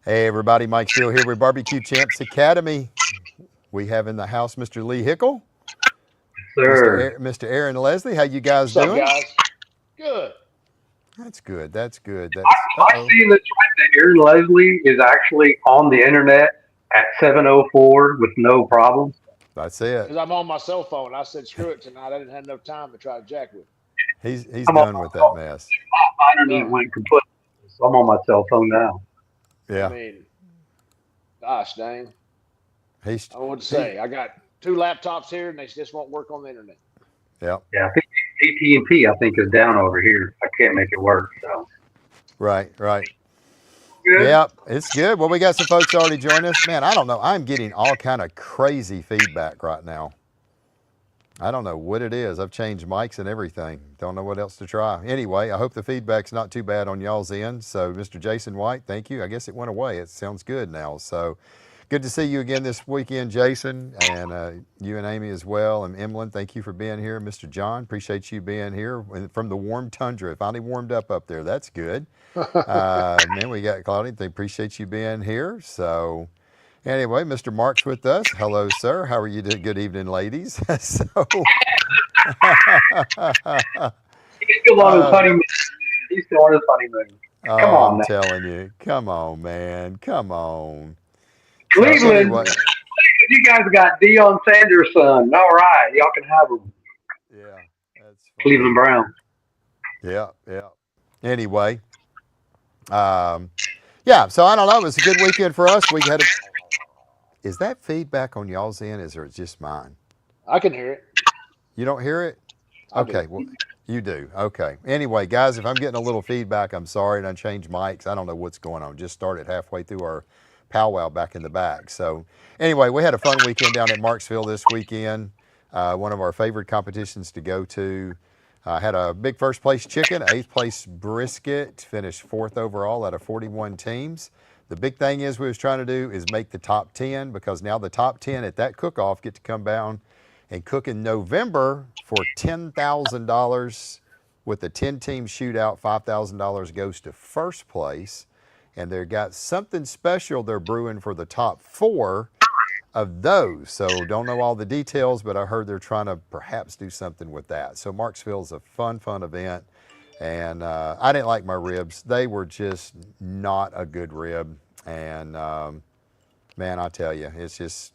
Hey everybody, Mike Steele here with Barbecue Champs Academy. We have in the house Mr. Lee Hickle, Sir. Mr. Aaron Leslie. How you guys What's up, doing? guys? Good. That's good. That's good. I, That's I see in the chat that Aaron Leslie is actually on the internet at 7:04 with no problems. That's it. Because I'm on my cell phone. I said, screw it tonight. I didn't have no time to try to jack with. He's I'm on done my with that phone. mess. My internet Done. went complete. So I'm on my cell phone now. I Yeah. mean, gosh dang. He's I don't know what to he. say. I got two laptops here and they just won't work on the internet. Yeah. Yeah, I think AT&T I think is down over here. I can't make it work. So Right. Right. good. Yeah. It's good. Well, we got some folks already joining us. Man, I don't know. I'm getting all kind of crazy feedback right now. I don't know what it is. I've changed mics and everything. Don't know what else to try. Anyway, I hope the feedback's not too bad on y'all's end. So, Mr. Jason White, thank you. I guess it went away. It sounds good now. So, good to see you again this weekend, Jason, and you and Amy as well. And Emlyn, thank you for being here. Mr. John, appreciate you being here from the warm tundra. It finally warmed up there. That's good. Man, we got Claudia. They appreciate you being here. So, anyway, Mr. Mark's with us. Hello, sir. How are you doing? Good evening, ladies. So, He's still on his funny mood. He's still on his funny mood. Come oh, on I'm now. telling you. Come on, man. Come on. So, Cleveland, anyway, you guys got Deion Sanders' son. All right. Y'all can have him. yeah, that's funny. Cleveland Browns. Yeah, yeah. Anyway, um, yeah, so I don't know. It was a good weekend for us. We had a. Is that feedback on y'all's end? Is or it's just mine? I can hear it. You don't hear it? I do. Okay, well, you do. Okay. Anyway, guys, if I'm getting a little feedback, I'm sorry. And I changed mics. I don't know what's going on. Just started halfway through our powwow back in the back. So, anyway, we had a fun weekend down at Marksville this weekend. One of our favorite competitions to go to. Had a big first place chicken, eighth place brisket, finished fourth overall out of 41 teams. The big thing is we was trying to do is make the top 10 because now the top 10 at that cook-off get to come down and cook in November for $10,000 with the 10-team shootout. $5,000 goes to first place, and they've got something special they're brewing for the top four of those. So don't know all the details, but I heard they're trying to perhaps do something with that. So Marksville's a fun event, and I didn't like my ribs. They were just not a good rib, and man, I tell you, it's just,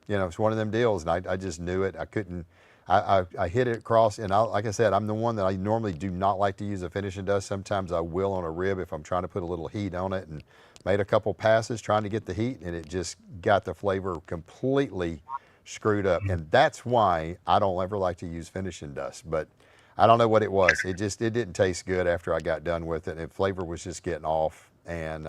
it's one of them deals, and I just knew it. I couldn't. I hit it across, and like I said, I'm the one that I normally do not like to use a finishing dust. Sometimes I will on a rib if I'm trying to put a little heat on it, and made a couple passes trying to get the heat, and it just got the flavor completely screwed up. And that's why I don't ever like to use finishing dust. But I don't know what it was. It didn't taste good after I got done with it, and flavor was just getting off, and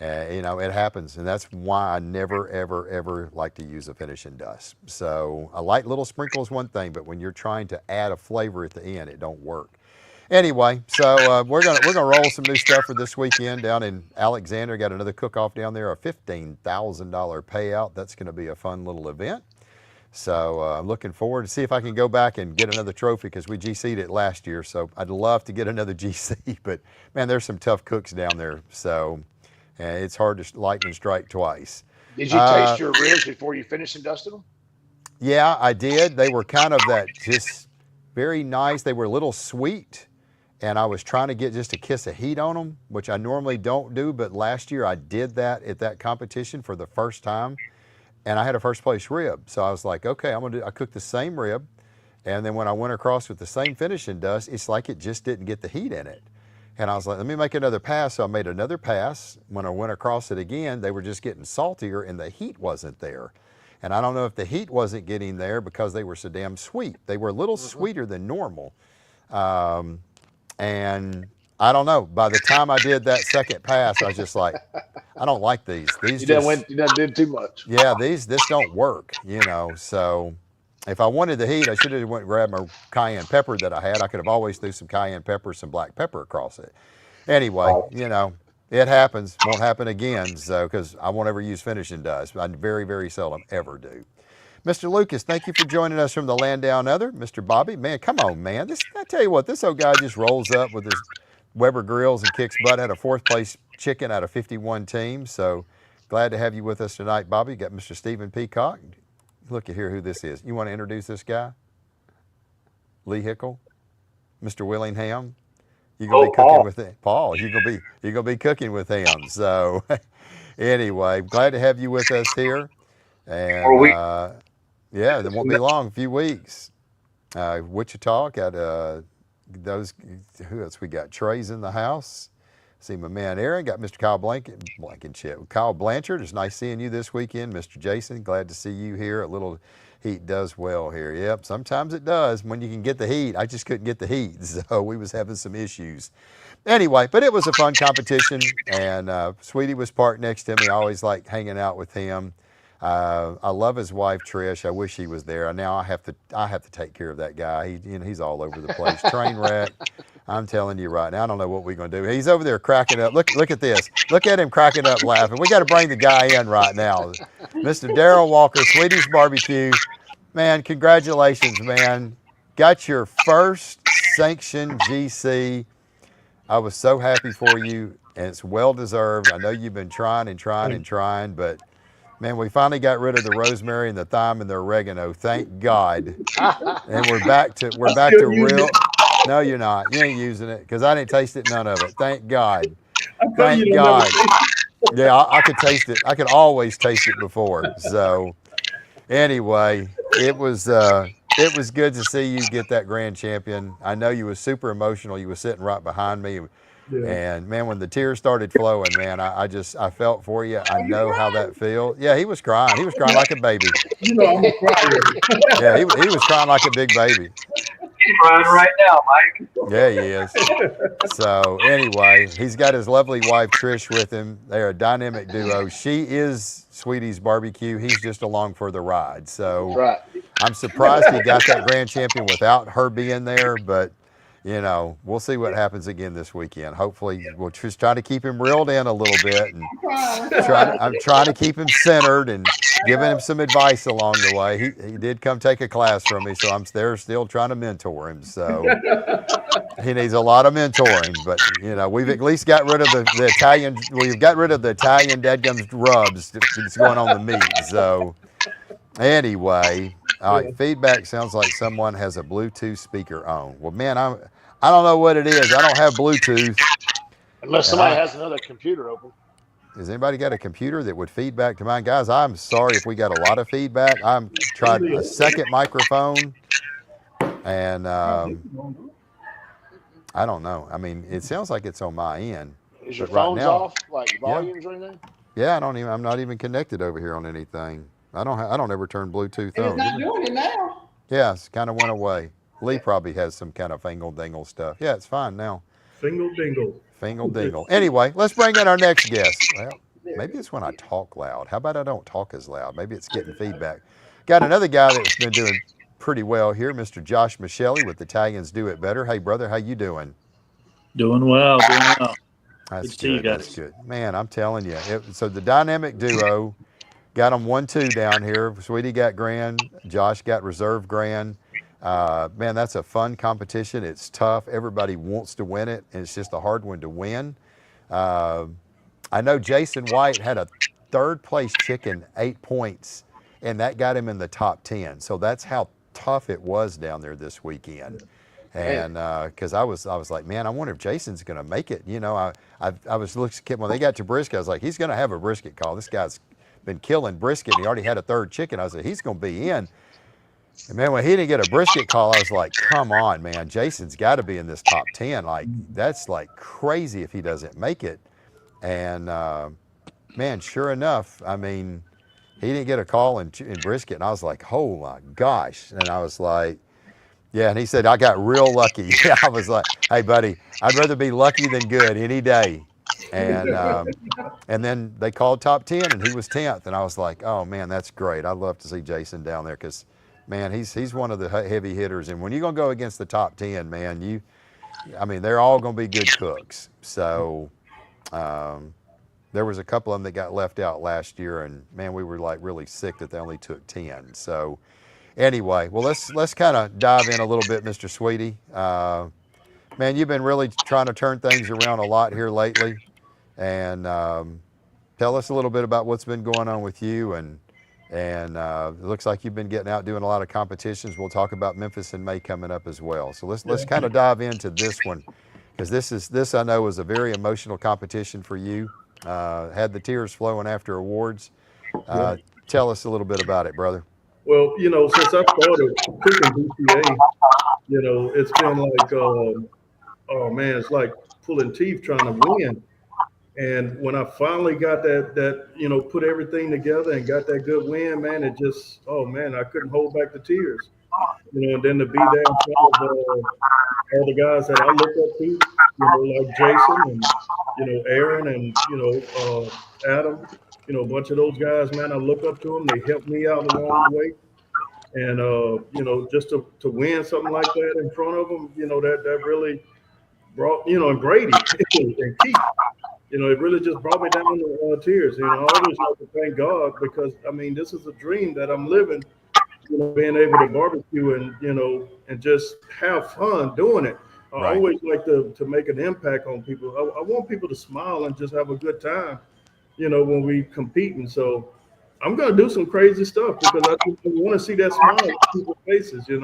it happens, and that's why I never, ever like to use a finishing dust. So a light little sprinkle is one thing, but when you're trying to add a flavor at the end, it don't work. Anyway, so we're gonna roll some new stuff for this weekend down in Alexander. Got another cook-off down there, a $15,000 payout. That's going to be a fun little event. So I'm looking forward to see if I can go back and get another trophy because we GC'd it last year. So I'd love to get another GC, but man, there's some tough cooks down there. So it's hard to lightning strike twice. Did you taste your ribs before you finished and dusted them? Yeah, I did. They were kind of that just very nice. They were a little sweet, and I was trying to get just a kiss of heat on them, which I normally don't do. But last year I did that at that competition for the first time, and I had a first place rib. So I was like, okay, I cooked the same rib, and then when I went across with the same finishing dust, it's like it just didn't get the heat in it. And I was like, let me make another pass. So I made another pass. When I went across it again, they were just getting saltier and the heat wasn't there. And I don't know if the heat wasn't getting there because they were so damn sweet. They were a little sweeter than normal. And I don't know. By the time I did that second pass, I was just like, I don't like these. These just, You done did too much. yeah, this don't work. So if I wanted the heat, I should have went and grabbed my cayenne pepper that I had. I could have always threw some cayenne pepper, some black pepper across it. Anyway, it happens. Won't happen again. So, because I won't ever use finishing dust. I very, very seldom ever do. Mr. Lucas, thank you for joining us from the land down under. Mr. Bobby, man, come on, man. I tell you what, this old guy just rolls up with Weber Grills and Kicks Butt had a fourth place chicken out of 51 teams. So glad to have you with us tonight, Bobby. You got Mr. Stephen Peacock. Look at here who this is. You want to introduce this guy? Lee Hickle, Mr. Willingham. You're gonna be cooking Paul. with him. Paul. You're gonna be cooking with him. So anyway, glad to have you with us here. And yeah, it won't be long, a few weeks. Wichita got those. Who else we got? Trey's in the house. See my man Aaron. Got Mr. Kyle Blanchard. It's nice seeing you this weekend, Mr. Jason. Glad to see you here. A little heat does well here. Yep, sometimes it does when you can get the heat. I just couldn't get the heat, so we was having some issues. Anyway, but it was a fun competition, and Sweetie was parked next to me. I always like hanging out with him. I love his wife Trish. I wish he was there. Now I have to take care of that guy. He's all over the place. Train wreck. I'm telling you right now, I don't know what we're going to do. He's over there cracking up. Look at this. Look at him cracking up laughing. We got to bring the guy in right now. Mr. Daryl Walker, Sweetie's Barbecue. Man, congratulations, man. Got your first sanctioned GC. I was so happy for you, and it's well deserved. I know you've been trying, but man, we finally got rid of the rosemary and the thyme and the oregano. Thank God. And we're back to real. No, you're not. You ain't using it because I didn't taste it, none of it. Thank God. Thank God. Yeah, I could taste it. I could always taste it before. So anyway, it was good to see you get that grand champion. I know you was super emotional. You was sitting right behind me. Yeah. And man, when the tears started flowing, man, I felt for you. I know how that feels. Yeah, he was crying. He was crying like a baby. You know I'm a crier. Yeah, he was crying like a big baby. He's crying right now, Mike. Yeah, he is. So anyway, he's got his lovely wife Trish with him. They're a dynamic duo. She is Sweetie's Barbecue. He's just along for the ride. So Right. I'm surprised he got that grand champion without her being there, but you know, we'll see what happens again this weekend. Hopefully, we'll just try to keep him reeled in a little bit, and I'm trying to keep him centered and giving him some advice along the way. He did come take a class from me, so I'm there still trying to mentor him. So he needs a lot of mentoring, but you know, we've at least got rid of the Italian. We've got rid of the Italian dadgums rubs that's going on the meat. So anyway. All right, feedback sounds like someone has a Bluetooth speaker on. Well, man, I don't know what it is. I don't have Bluetooth. Unless somebody has another computer open. Has anybody got a computer that would feedback to mine? Guys, I'm sorry if we got a lot of feedback. I'm tried a second microphone, and I don't know. I mean, it sounds like it's on my end. Is your phones off, like volumes or anything? Yeah, I'm not even connected over here on anything. I don't ever turn Bluetooth on. It's not doing it now. Yeah, it's kind of went away. Lee probably has some kind of fingle dingle stuff. Yeah, it's fine now. Fingle dingle. Fingle dingle. Anyway, let's bring in our next guest. Well, maybe it's when I talk loud. How about I don't talk as loud? Maybe it's getting feedback. Got another guy that's been doing pretty well here, Mr. Josh Michelli with Italians Do It Better. Hey, brother, how you doing? Doing well. That's good. Good to see you guys. That's good. Man, I'm telling you. So the dynamic duo got them 1-2 down here. Sweetie got grand. Josh got reserve grand. Man, that's a fun competition. It's tough. Everybody wants to win it, and it's just a hard one to win. I know Jason White had a third place chicken, 8 points, and that got him in the top 10. So that's how tough it was down there this weekend. And because I was like, man, I wonder if Jason's going to make it. You know, I was looking when they got to brisket. I was like, he's going to have a brisket call. This guy's been killing brisket. He already had a third chicken. I said, he's going to be in. And man, when he didn't get a brisket call, I was like, come on, man. Jason's got to be in this top 10. Like, that's like crazy if he doesn't make it. And, man, sure enough, I mean, he didn't get a call in brisket. And I was like, oh, my gosh. And I was like, yeah. And he said, I got real lucky. I was like, hey, buddy, I'd rather be lucky than good any day. And then they called top 10, and he was 10th. And I was like, oh, man, that's great. I'd love to see Jason down there because, man, he's one of the heavy hitters. And when you're going to go against the top 10, man, I mean, they're all going to be good cooks. So there was a couple of them that got left out last year, and, man, we were, like, really sick that they only took 10. So anyway, well, let's kind of dive in a little bit, Mr. Sweetie. man, you've been really trying to turn things around a lot here lately, and tell us a little bit about what's been going on with you. And it looks like you've been getting out doing a lot of competitions. We'll talk about Memphis in May coming up as well. So let's kind of dive into this one, because this I know was a very emotional competition for you. Had the tears flowing after awards. Yeah. Tell us a little bit about it, brother. Well, since I started cooking BCA, it's been like, oh man, it's like pulling teeth trying to win. And when I finally got that put everything together and got that good win, man, it just, oh man, I couldn't hold back the tears. And then to be there in front of all the guys that I look up to, like Jason and Aaron and Adam, a bunch of those guys, man, I look up to them. They helped me out along the way, and just to win something like that in front of them, that really brought, and Brady and Keith. It really just brought me down to tears. I always like to thank God, because I mean, this is a dream that I'm living. Being able to barbecue and just have fun doing it. I Right. always like to make an impact on people. I want people to smile and just have a good time, when we competing. So I'm gonna do some crazy stuff, because I want to see that smile on people's faces, and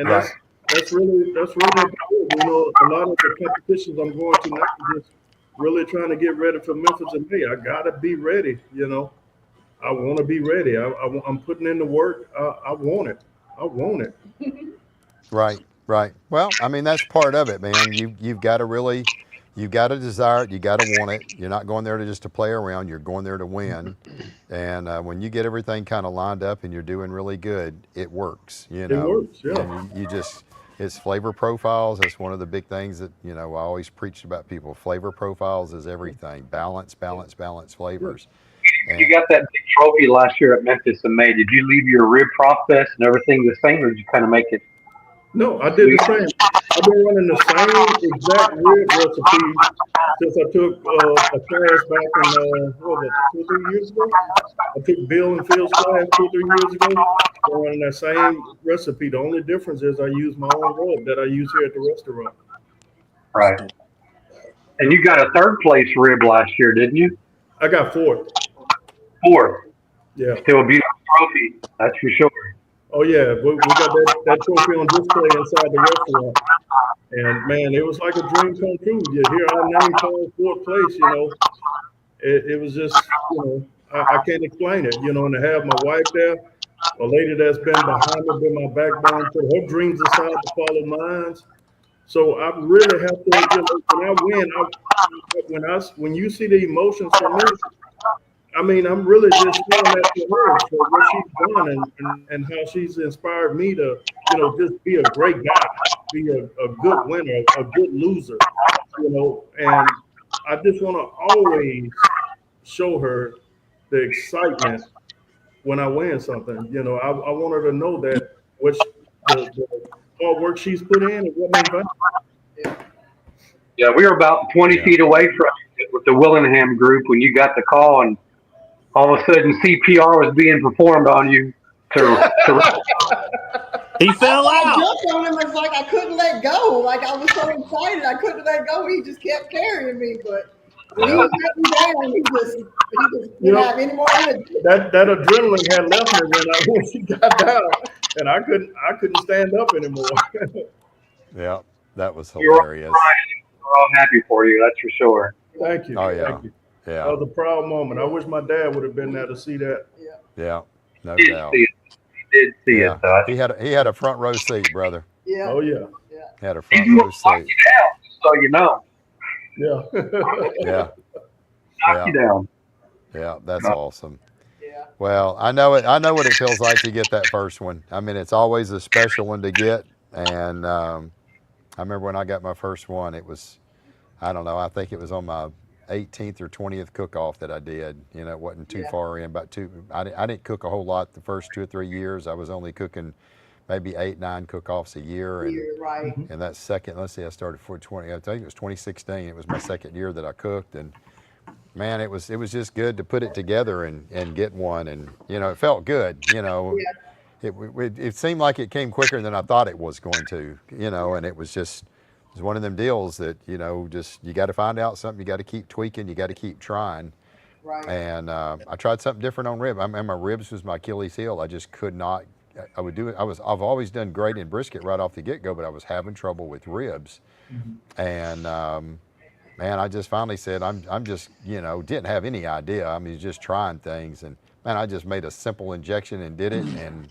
Right. that's really important. A lot of the competitions I'm going to now, I'm just really trying to get ready for Memphis in May. I gotta be ready, I want to be ready. I'm putting in the work. I want it. I want it. Right, right. Well, I mean, that's part of it, man. You've got to really, you've got to desire it. You got to want it. You're not going there to play around. You're going there to win. And when you get everything kind of lined up and you're doing really good, it works. It works, yeah. And you just, it's flavor profiles. That's one of the big things that I always preach about people. Flavor profiles is everything. Balance, balance, balance flavors. You got that big trophy last year at Memphis in May. Did you leave your rib process and everything the same, or did you kind of make it? No, I did the same. I've been running the same exact rib recipe since I took a class back in what was it, 2 or 3 years ago. I took Bill and Phil's class 2 or 3 years ago. I'm running that same recipe. The only difference is I use my own rub that I use here at the restaurant. Right. And you got a third place rib last year, didn't you? I got fourth. Fourth. Yeah. Still a beautiful trophy, that's for sure. Oh yeah, we got that trophy on display inside the restaurant, and man, it was like a dream come true. You hear our name called fourth place, it was just, I can't explain it, and to have my wife there, a lady that's been behind me, been my backbone, put her dreams aside to follow mine. So I really have to, when I win, when you see the emotions from me, I mean, I'm really just feeling that to her for what she's done and how she's inspired me to, just be a great guy, be a good winner, a good loser, and I just want to always show her the excitement when I win something. I want her to know that the hard work she's put in is what makes it. Yeah, we were about 20 feet away from you with the Willingham group when you got the call, and all of a sudden CPR was being performed on you. He fell I out. jumped on him. It's like I couldn't let go. Like I was so excited, I couldn't let go. He just kept carrying me. But when he was letting me down, he just didn't have any more energy. That adrenaline had left me when she got down, and I couldn't stand up anymore. Yeah, that was We were all hilarious. crying. We're all happy for you, that's for sure. Thank you. Oh, yeah. Thank you. Yeah, That was a proud moment. I wish my dad would have been there to see that. yeah, no He did doubt. see it. He did see Yeah, it, though. he had a front row seat, brother. Yeah. Oh yeah. He had a He front row knocked you seat. down, just so you know. Yeah. Yeah, Knocked you down. yeah, that's awesome. Yeah. Well, I know it. I know what it feels like to get that first one. I mean, it's always a special one to get. And I remember when I got my first one, it was, I don't know, I think it was on my 18th or 20th cook-off that I did. It wasn't too far in. I didn't cook a whole lot the first 2 or 3 years. I was only cooking maybe 8, 9 cook-offs a year. And You're right. and that second, let's see, I started for 20. I think it was 2016. It was my second year that I cooked, and man, it was just good to put it together and get one, and it felt good. It seemed like it came quicker than I thought it was going to. And it was just it's one of them deals that, just you got to find out something. You got to keep tweaking. You got to keep trying. Right. And I tried something different on rib. And my ribs was my Achilles heel. I just could not. I would do it. I've always done great in brisket right off the get go, but I was having trouble with ribs. And man, I just finally said, I'm just, didn't have any idea. I mean, just trying things. And man, I just made a simple injection and did it. And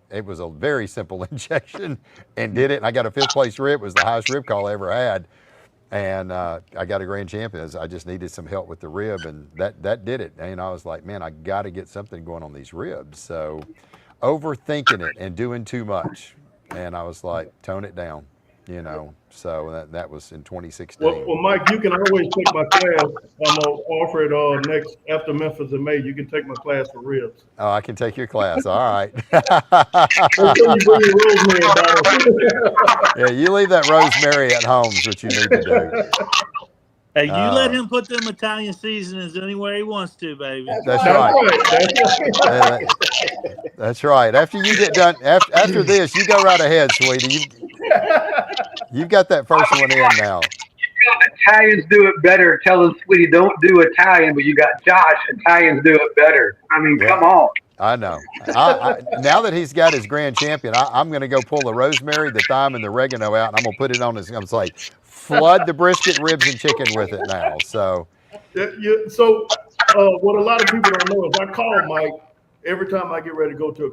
it was a very simple injection and did it. And I got a 5th place rib. It was the highest rib call I ever had. And I got a grand champion. I just needed some help with the rib, and that did it. And I was like, man, I got to get something going on these ribs. So overthinking it and doing too much. And I was like, tone it down, So that was in 2016. Well, Mike, you can always take my class. I'm gonna offer it next after Memphis in May. You can take my class for ribs. Oh, I can take your class. All right. Make sure you bring your rosemary bottle. Yeah, you leave that rosemary at home is what you need to do. Hey, you let him put them Italian seasonings anywhere he wants to, baby. That's right. right. That's right. After you get done, after this, you go right ahead, sweetie. You've got that first one in now. Italians do it better. Tell them, sweetie, don't do Italian, but you got Josh. Italians do it better. I mean, come on. I know. Now that he's got his grand champion, I'm going to go pull the rosemary, the thyme, and the oregano out, and I'm going to put it on his. I'm like, flood the brisket, ribs, and chicken with it now. So, what a lot of people don't know is I call Mike every time I get ready to go to a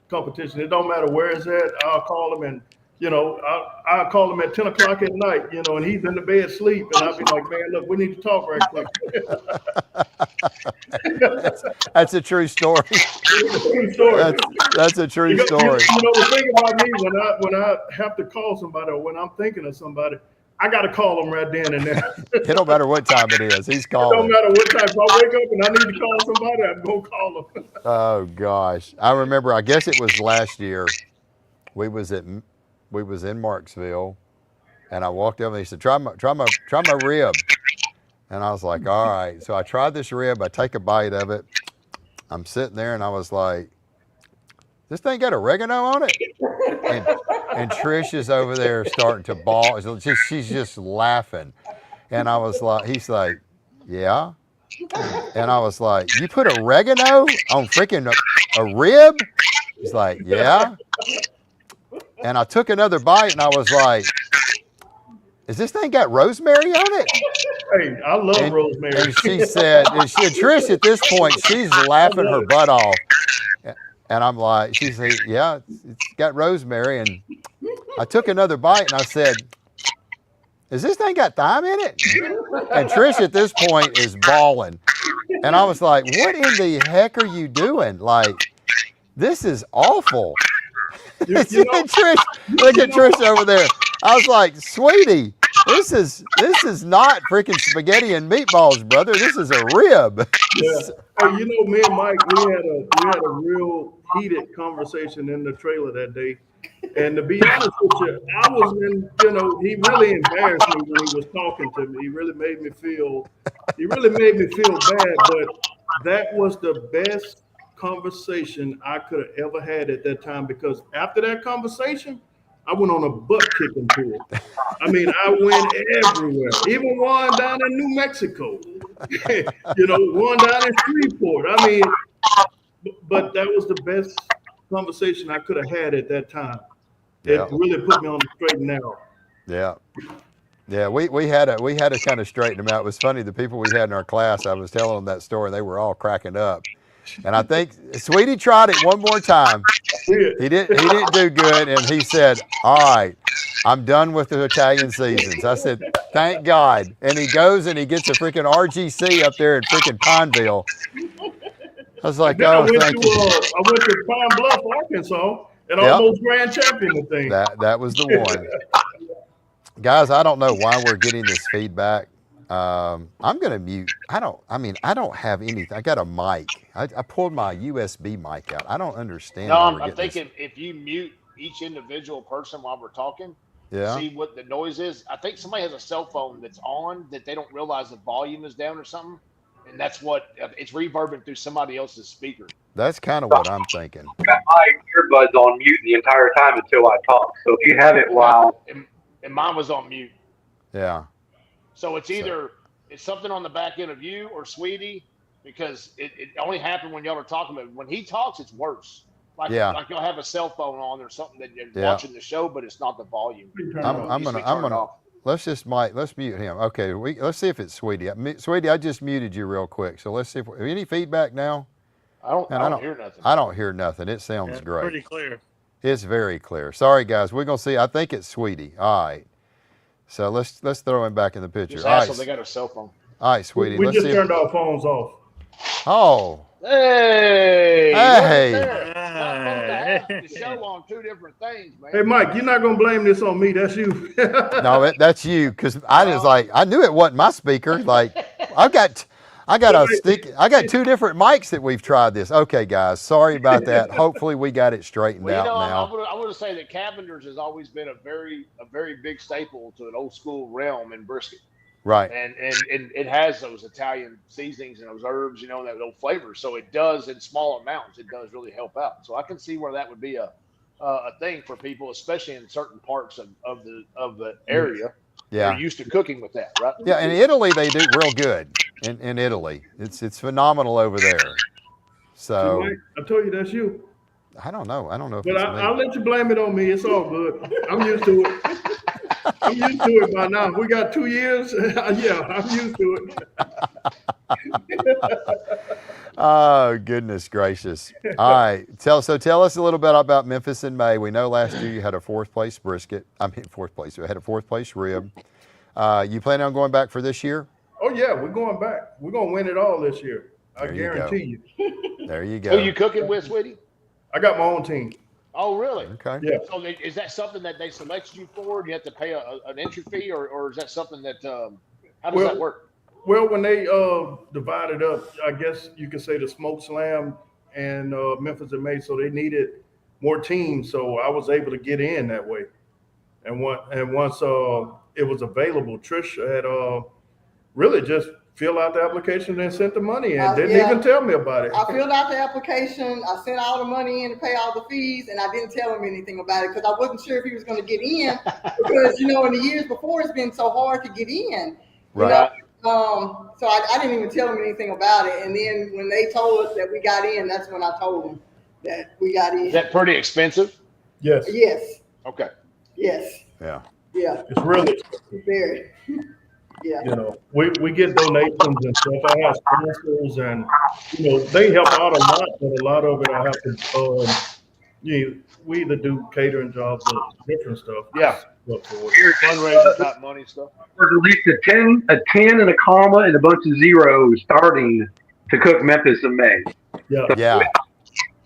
competition. It don't matter where it's at. I'll call him and. I'll call him at 10 o'clock at night, and he's in the bed asleep. And I'll be like, man, look, we need to talk right quick. That's a true story. That's a true story. The thing about me, when I have to call somebody or when I'm thinking of somebody, I got to call them right then and there. It don't matter what time it is. He's calling. It don't matter what time. If I wake up and I need to call somebody, I'm going to call them. Oh, gosh. I remember, I guess it was last year, we was in Marksville, and I walked over and he said, try my rib. And I was like, all right. So I tried this rib. I take a bite of it. I'm sitting there and I was like, this thing got oregano on it? And Trish is over there starting to bawl. She's just laughing. And I was like, he's like, yeah. And I was like, you put oregano on freaking a rib? He's like, yeah. And I took another bite and I was like, is this thing got rosemary on it? Hey, I love rosemary. And she said, Trish at this point, she's laughing her butt off. And I'm like, she said, yeah, it's got rosemary. And I took another bite and I said, is this thing got thyme in it? And Trish at this point is bawling. And I was like, what in the heck are you doing? Like, this is awful. Trish, look at Trish over there. I was like, sweetie, this is not freaking spaghetti and meatballs, brother. This is a rib. Yeah. Hey, me and Mike, we had a real heated conversation in the trailer that day. And to be honest with you, I was he really embarrassed me when he was talking to me. He really made me feel bad, but that was the best conversation I could have ever had at that time, because after that conversation, I went on a butt kicking tour. I mean, I went everywhere, even one down in New Mexico, one down in Shreveport. I mean, but that was the best conversation I could have had at that time. It really put me on the straight and narrow. Yeah. Yeah, we had to kind of straighten them out. It was funny, the people we had in our class, I was telling them that story, and they were all cracking up. And I think Sweetie tried it one more time. He didn't do good, and he said, all right, I'm done with the Italian seasons. I said, thank God. And he goes and he gets a freaking RGC up there in freaking Pineville. I was like, oh, thank you. I went to Pine Bluff, Arkansas, and almost grand champion the thing. That was the one. Guys, I don't know why we're getting this feedback. I'm going to mute. I don't have anything. I got a mic. I pulled my USB mic out. I don't understand. No, I'm thinking if you mute each individual person while we're talking, see what the noise is. I think somebody has a cell phone that's on that they don't realize the volume is down or something. And that's what it's reverbing through somebody else's speaker. That's kind of what I'm thinking. I've got my earbuds on mute the entire time until I talk. So if you have it while and mine was on mute. Yeah. So it's either it's something on the back end of you or Sweetie, because it only happened when y'all are talking about it. When he talks, it's worse. Like y'all have a cell phone on or something that you're watching the show, but it's not the volume. I'm gonna let's mute him. Okay, let's see if it's Sweetie. Sweetie, I just muted you real quick. So let's see if any feedback now. I don't hear nothing. I don't hear nothing. It sounds great. Pretty clear. It's very clear. Sorry guys, we're gonna see. I think it's Sweetie. All right. So let's throw him back in the picture. Just ask them, they got a cell phone. All right, Sweetie. We just turned our phones off. Oh. Hey. Hey. The show on two different things, man. Hey, Mike, you're not going to blame this on me. That's you. No, that's you. Because I was like, I knew it wasn't my speaker. Like, I got two different mics that we've tried this. Okay, guys. Sorry about that. Hopefully we got it straightened out now. I want to say that Cavender's has always been a very big staple to an old school realm in brisket. Right. And it has those Italian seasonings and those herbs, and that old flavor. So it does, in small amounts, it does really help out. So I can see where that would be a thing for people, especially in certain parts of the area. Yeah. They're used to cooking with that, right? Yeah, in Italy they do real good. In Italy, it's phenomenal over there. So Mike, I told you that's you. I don't know. If but it's I'll let you blame it on me. It's all good. I'm used to it. I'm used to it by now. We got 2 years. Yeah, I'm used to it. Oh, goodness gracious. All right. Tell us a little bit about Memphis in May. We know last year you had a fourth place brisket. Fourth place. You had a fourth place rib. You planning on going back for this year? Oh, yeah. We're going back. We're going to win it all this year. I guarantee you. There you go. Who you cooking with, Sweetie? I got my own team. Oh, really? Okay. Yeah. So is that something that they select you for? Do you have to pay an entry fee, or is that something that how does that work? Well, when they divided up, I guess you could say the Smoke Slam and Memphis in May, so they needed more teams. So I was able to get in that way. And once it was available, Trish had really just filled out the application and sent the money in. Didn't even tell me about it. I filled out the application. I sent all the money in to pay all the fees, and I didn't tell him anything about it because I wasn't sure if he was going to get in because, in the years before, it's been so hard to get in. Right. So I didn't even tell him anything about it. And then when they told us that we got in, that's when I told them that we got in. Is that pretty expensive? Yes. Yes. Okay. Yes. Yeah. Yeah. It's really expensive. Very. Yeah. We get donations and stuff. I have sponsors, and they help out a lot, but a lot of it I have to. We either do catering jobs or different stuff. Yeah. Fundraising type money stuff. There's at least a 10 and a comma and a bunch of zeros starting to cook Memphis in May. Yeah. So Yeah.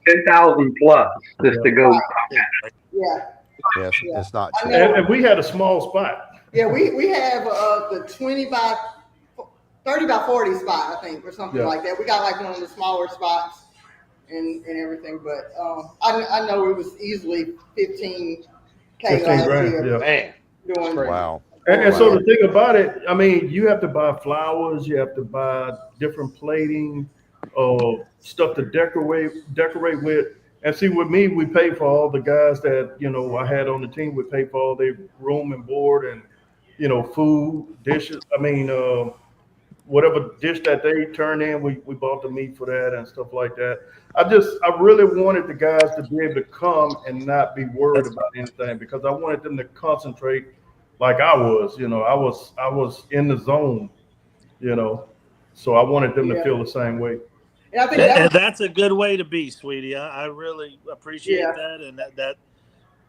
10,000 plus just to go. Yeah. Yes, it's not cheap. And we had a small spot. Yeah, we have the 30 by 40 spot, I think, or something like that. We got like one of the smaller spots and everything, but I know it was easily 15K last year. Yeah. Man. Wow. And so the thing about it, you have to buy flowers, you have to buy different plating, stuff to decorate with. And see, with me, we pay for all the guys that, I had on the team. We pay for all their room and board and, food, dishes. Whatever dish that they turn in, we bought the meat for that and stuff like that. I really wanted the guys to be able to come and not be worried about anything because I wanted them to concentrate like I was. I was in the zone, so I wanted them to feel the same way. And I think that's a good way to be, Sweetie. I really appreciate that, and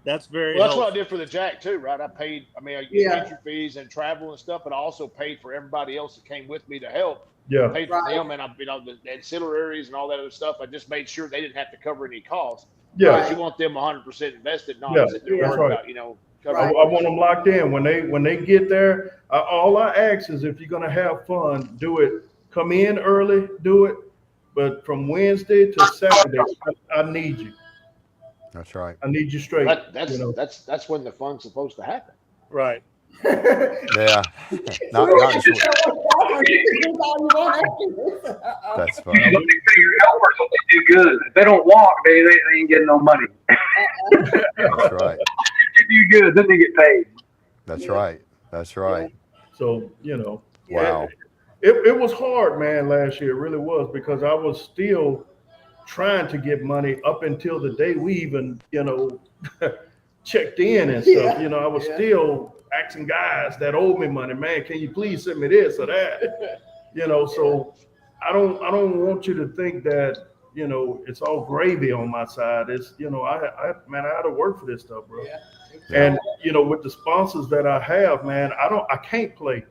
that's very. Well, that's helpful. what I did for the Jack too, right? I paid. I get entry fees and travel and stuff, but I also paid for everybody else that came with me to help. Yeah, I paid for them, and the ancillaries and all that other stuff. I just made sure they didn't have to cover any costs. Yeah, because you want them 100% invested, not sitting there worried about I want them locked in when they get there. All I ask is if you're gonna have fun, do it. Come in early, do it. But from Wednesday to Saturday, I need you. That's right. I need you straight. That's when the fun's supposed to happen. Right. Yeah. Not sure. That's funny. They pay your helpers when they do good. If they don't walk, they ain't getting no money. That's right. If you do good, then they get paid. That's right. That's right. So Wow. it was hard, man. Last year, it really was, because I was still trying to get money up until the day we even checked in and stuff. I was still asking guys that owed me money, man, can you please send me this or that? So I don't want you to think that it's all gravy on my side. It's I had to work for this stuff, bro. And with the sponsors that I have, man, I can't play,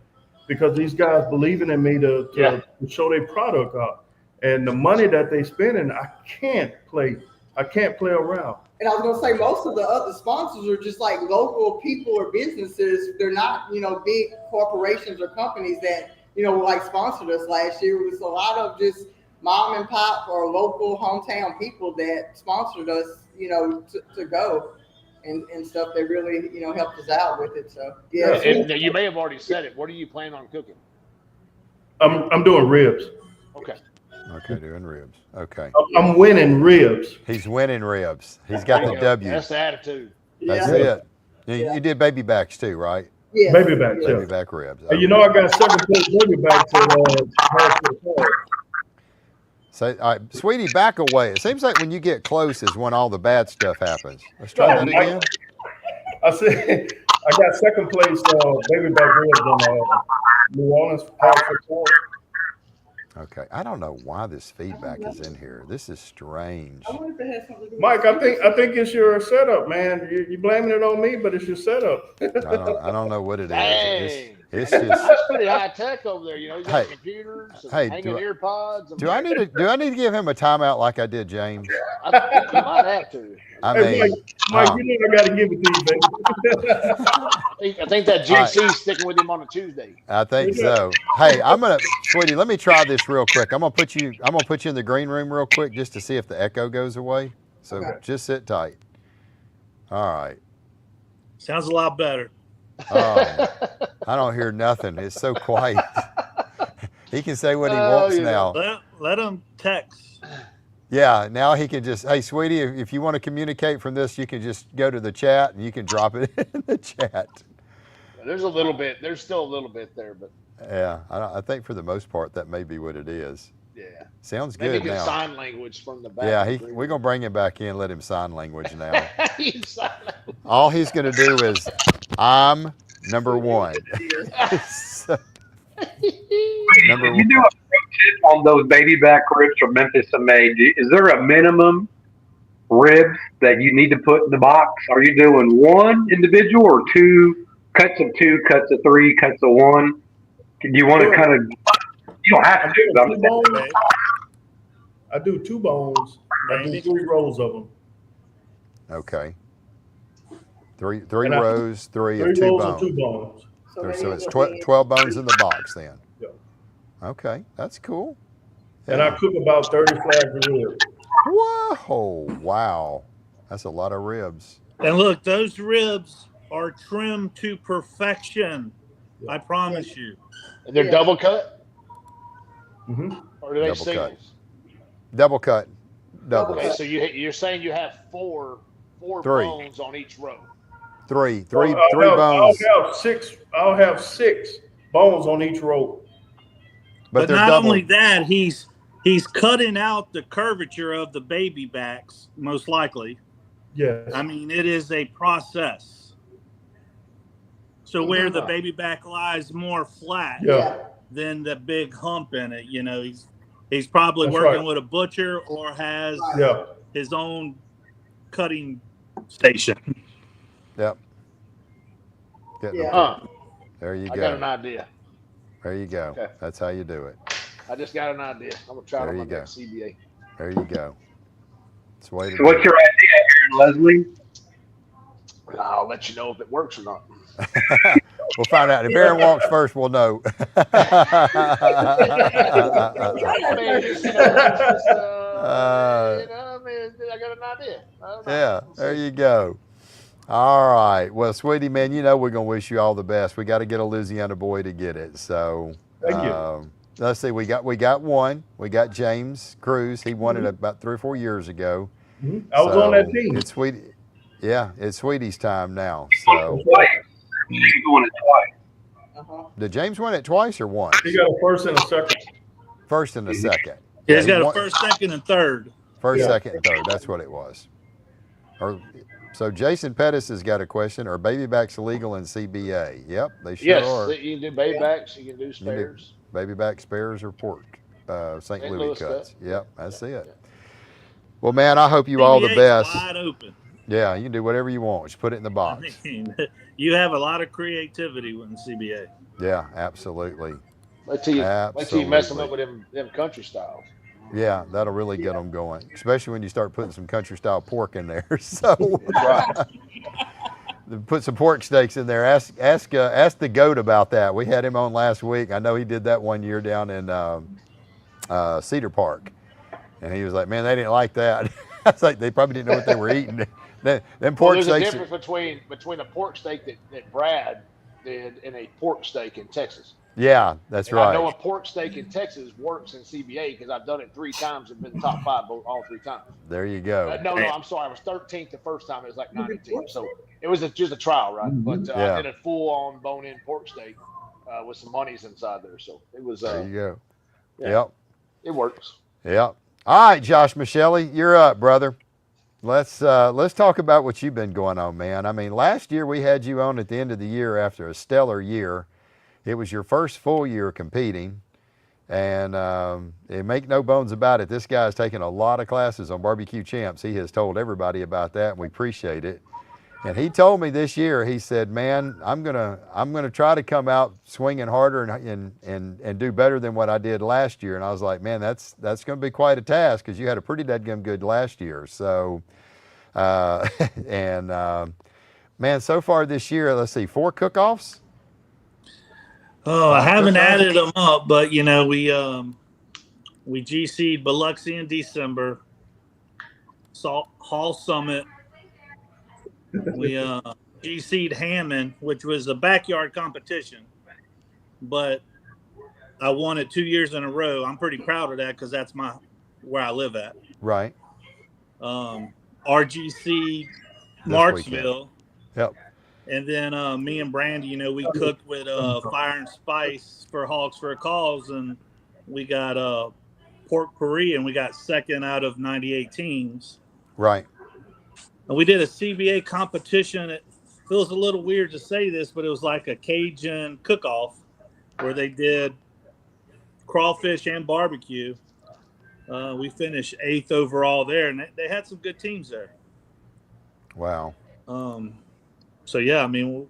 because these guys believing in me to show their product up, and the money that they spending, I can't play around. And I was gonna say, most of the other sponsors are just like local people or businesses. They're not, big corporations or companies that, like sponsored us last year. It was a lot of just mom and pop or local hometown people that sponsored us, to go and stuff. They really, helped us out with it. So yeah. And you may have already said it. What are you planning on cooking? I'm doing ribs. Okay. Okay, doing ribs. Okay. I'm winning ribs. He's winning ribs. He's got the W. That's the attitude. That's it. You did baby backs too, right? Yeah. Baby backs. Baby back ribs. Okay. I got 7 plate baby backs at So, all right, sweetie, back away. It seems like when you get close is when all the bad stuff happens. Let's try that again. I said I got second place baby back ribs in New Orleans. Okay, I don't know why this feedback is in here. This is strange. I wonder if it has something to do with Mike, I think it's your setup, man. You blaming it on me, but it's your setup. I don't know what it is. Dang. It's just. That's pretty high tech over there. You got computers, and hanging ear pods. Do I need to give him a timeout like I did James? I think you might have to. I mean, Mike, I got to give it to you, baby. I think that GC's sticking with him on a Tuesday. I think so. Hey, sweetie, let me try this real quick. I'm gonna put you in the green room real quick just to see if the echo goes away. So just sit tight. All right. Sounds a lot better. Oh, I don't hear nothing. It's so quiet. He can say what he wants now. Let him text. Yeah, now he can just, hey, sweetie, if you want to communicate from this, you can just go to the chat and you can drop it in the chat. There's still a little bit there, but. Yeah, I think for the most part that may be what it is. Yeah. Sounds Maybe good now. sign language from the back. Yeah, we're going to bring him back in, let him sign language now. All he's going to do is, I'm number one. Number one. You do a tip on those baby back ribs from Memphis and May. Is there a minimum ribs that you need to put in the box? Are you doing one individual or two cuts of 2, cuts of 3, cuts of 1? Do you want to kind of? You don't have to. I do 2 bones. I do 3 rows of them. Okay. Three rows, 3 of 2 rows bones. Of 2 bones. So it's 12 bones in the box then. Yeah. Okay, that's cool. Yeah. And I cook about 30 flags of ribs. Whoa! Wow, that's a lot of ribs. And look, those ribs are trimmed to perfection. Yeah. I promise you. And they're double cut? Mm-hmm. Or are they singles? Double cut. Double. Okay, so you're saying you have four bones on each row. Three bones. I'll have 6 bones on each row. But not only that, he's cutting out the curvature of the baby backs, most likely. Yes. I mean, it is a process. So where the baby back lies more flat than the big hump in it, he's probably working with a butcher or has his own cutting station. Yep. There you go. I got an idea. There you go. Okay. That's how you do it. I just got an idea. I'm gonna try it on my next CBA. There you go. So what's your idea, Aaron Leslie? I'll let you know if it works or not. We'll find out. If Aaron walks first, we'll know. I got an idea. Yeah, there you go. All right. Well, sweetie, man, we're going to wish you all the best. We got to get a Louisiana boy to get it. So thank you. Let's see. We got one. We got James Cruz. He won it about 3 or 4 years ago. Mm-hmm. I was on that team. It's Sweetie. Yeah, it's Sweetie's time now. So James won it twice. Did James win it twice or once? He got a first and a second. First and a second. Yeah, he's got a first, second, and third. First, second, and third. That's what it was. So Jason Pettis has got a question. Are baby backs legal in CBA? Yep, they sure are. Yes, you can do baby backs. You can do spares. Baby back spares or pork, St. Louis cuts. Cut. Yep, that's it. Yeah. Well, man, I hope you all the best. Wide open. Yeah, you can do whatever you want. Just put it in the box. I mean, you have a lot of creativity with CBA. Yeah, absolutely. Wait till you mess them up with them country styles. Yeah, that'll really get them going, especially when you start putting some country style pork in there. So, put some pork steaks in there. Ask the goat about that. We had him on last week. I know he did that one year down in Cedar Park, and he was like, "Man, they didn't like that." I was like, "They probably didn't know what they were eating." Them pork there's steaks. There's a difference between a pork steak that Brad did and a pork steak in Texas. Yeah, that's right. I know a pork steak in Texas works in CBA because I've done it 3 times and been top 5 all 3 times. There you go. No, I'm sorry. I was 13th the first time. It was like 19th. So it was just a trial, right? But I did a full-on bone-in pork steak with some monies inside there. So it was. There you go. Yeah, yep. It works. Yep. All right, Josh Michelli, you're up, brother. Let's talk about what you've been going on, man. I mean, last year we had you on at the end of the year after a stellar year. It was your first full year competing, and make no bones about it, this guy's taken a lot of classes on Barbecue Champs. He has told everybody about that, and we appreciate it. And he told me this year, he said, "Man, I'm gonna try to come out swinging harder and do better than what I did last year." And I was like, "Man, that's going to be quite a task because you had a pretty dadgum good last year." So, man, so far this year, let's see, 4 cook-offs. Oh, I haven't added them up, but we GC'd Biloxi in December, Hall Summit. We GC'd Hammond, which was a backyard competition, but I won it 2 years in a row. I'm pretty proud of that because that's where I live at. Right. RGC Marksville. Yep. And then me and Brandy, we cooked with Fire and Spice for Hogs for a Cause, and we got pork pourri, and we got 2nd out of 98 teams. Right. And we did a CBA competition. It feels a little weird to say this, but it was like a Cajun cook-off where they did crawfish and barbecue. We finished 8th overall there, and they had some good teams there. Wow. So yeah, I mean,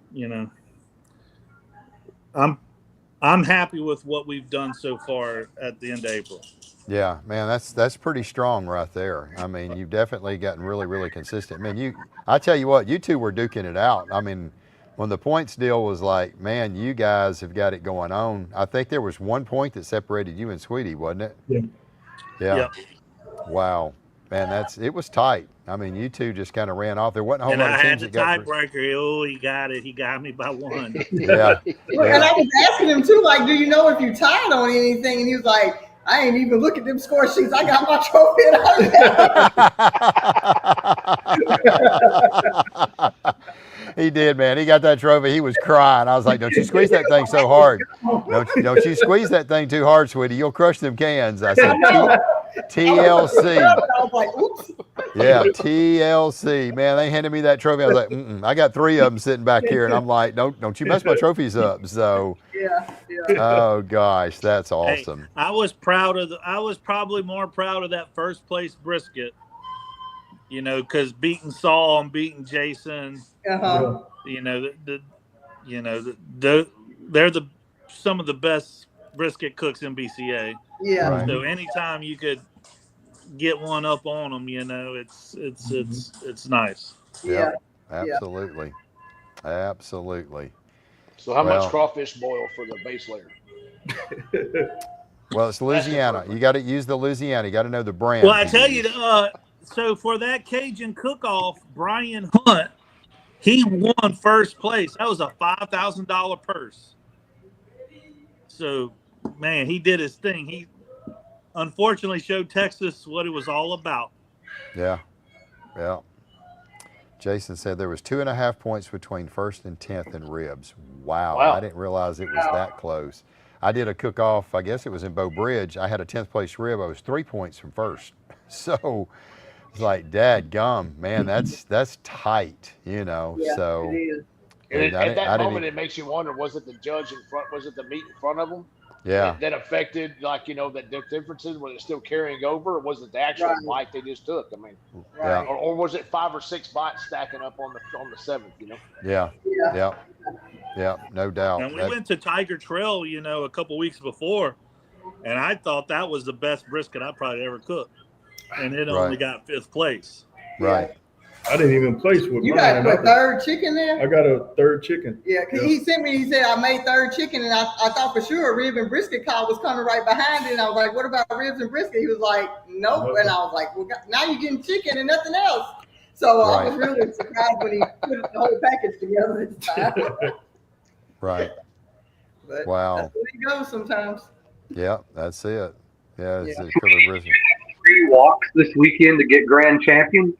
I'm happy with what we've done so far at the end of April. Yeah, man, that's pretty strong right there. I mean, you've definitely gotten really, really consistent. Man, I tell you what, you two were duking it out. I mean, when the points deal was like, man, you guys have got it going on. I think there was 1 point that separated you and Sweetie, wasn't it? Yeah. Yeah. Yep. Wow. Man, it was tight. I mean, you two just kind of ran off. There wasn't a whole lot of teams that got. And I had the tiebreaker. Oh, he got it. He got me by 1. Yeah. And I was asking him too, like, do you know if you tied on anything? And he was like, I ain't even look at them score sheets. I got my trophy. He did, man. He got that trophy. He was crying. I was like, "Don't you squeeze that thing so hard? Don't you squeeze that thing too hard, sweetie. You'll crush them cans." I said, "TLC." I was like, oops. Yeah, TLC. Man, they handed me that trophy. I was like, I got 3 of them sitting back here, and I'm like, don't you mess my trophies up. So, yeah. Oh gosh, that's awesome. Hey, I was probably more proud of that first place brisket. Because beating Saul and beating Jason, Uh-huh. they're some of the best brisket cooks in BCA. Yeah. Right. So anytime you could get one up on them, it's nice. Yeah. Absolutely. Absolutely. So how much crawfish boil for the base layer? Well, it's Louisiana. You got to use the Louisiana. You got to know the brand. Well, I tell you, so for that Cajun cook-off, Brian Hunt, he won first place. That was a $5,000 purse. So, man, he did his thing. He unfortunately showed Texas what it was all about. Yeah. Jason said there was 2.5 points between first and 10th in ribs. Wow. Wow. I didn't realize it was that close. I did a cook-off, I guess it was in Bow Bridge. I had a 10th place rib. I was 3 points from first. So it's like, dad gum, man, that's tight, you know. Yeah, So it is. And at that moment, it makes you wonder: was it the judge in front? Was it the meat in front of them? Yeah. That affected, like, that the differences? Was it still carrying over, or was it the actual bite they just took? I mean, Yeah. or was it 5 or 6 bites stacking up on the 7th? Yeah. Yeah. No doubt. And we went to Tiger Trail, a couple weeks before, and I thought that was the best brisket I probably ever cooked, and it only got 5th place. Right. I didn't even place with You mine. got a third chicken there? I got a third chicken. Yeah, because he sent me, he said, I made third chicken, and I thought for sure a rib and brisket call was coming right behind it. And I was like, what about ribs and brisket? He was like, nope. And I was like, well, now you're getting chicken and nothing else. So I was really surprised when he put the whole package together this time. Right. But wow. that's where he goes sometimes. Yeah, that's it. Yeah, it's a killer brisket. 3 walks this weekend to get grand champion.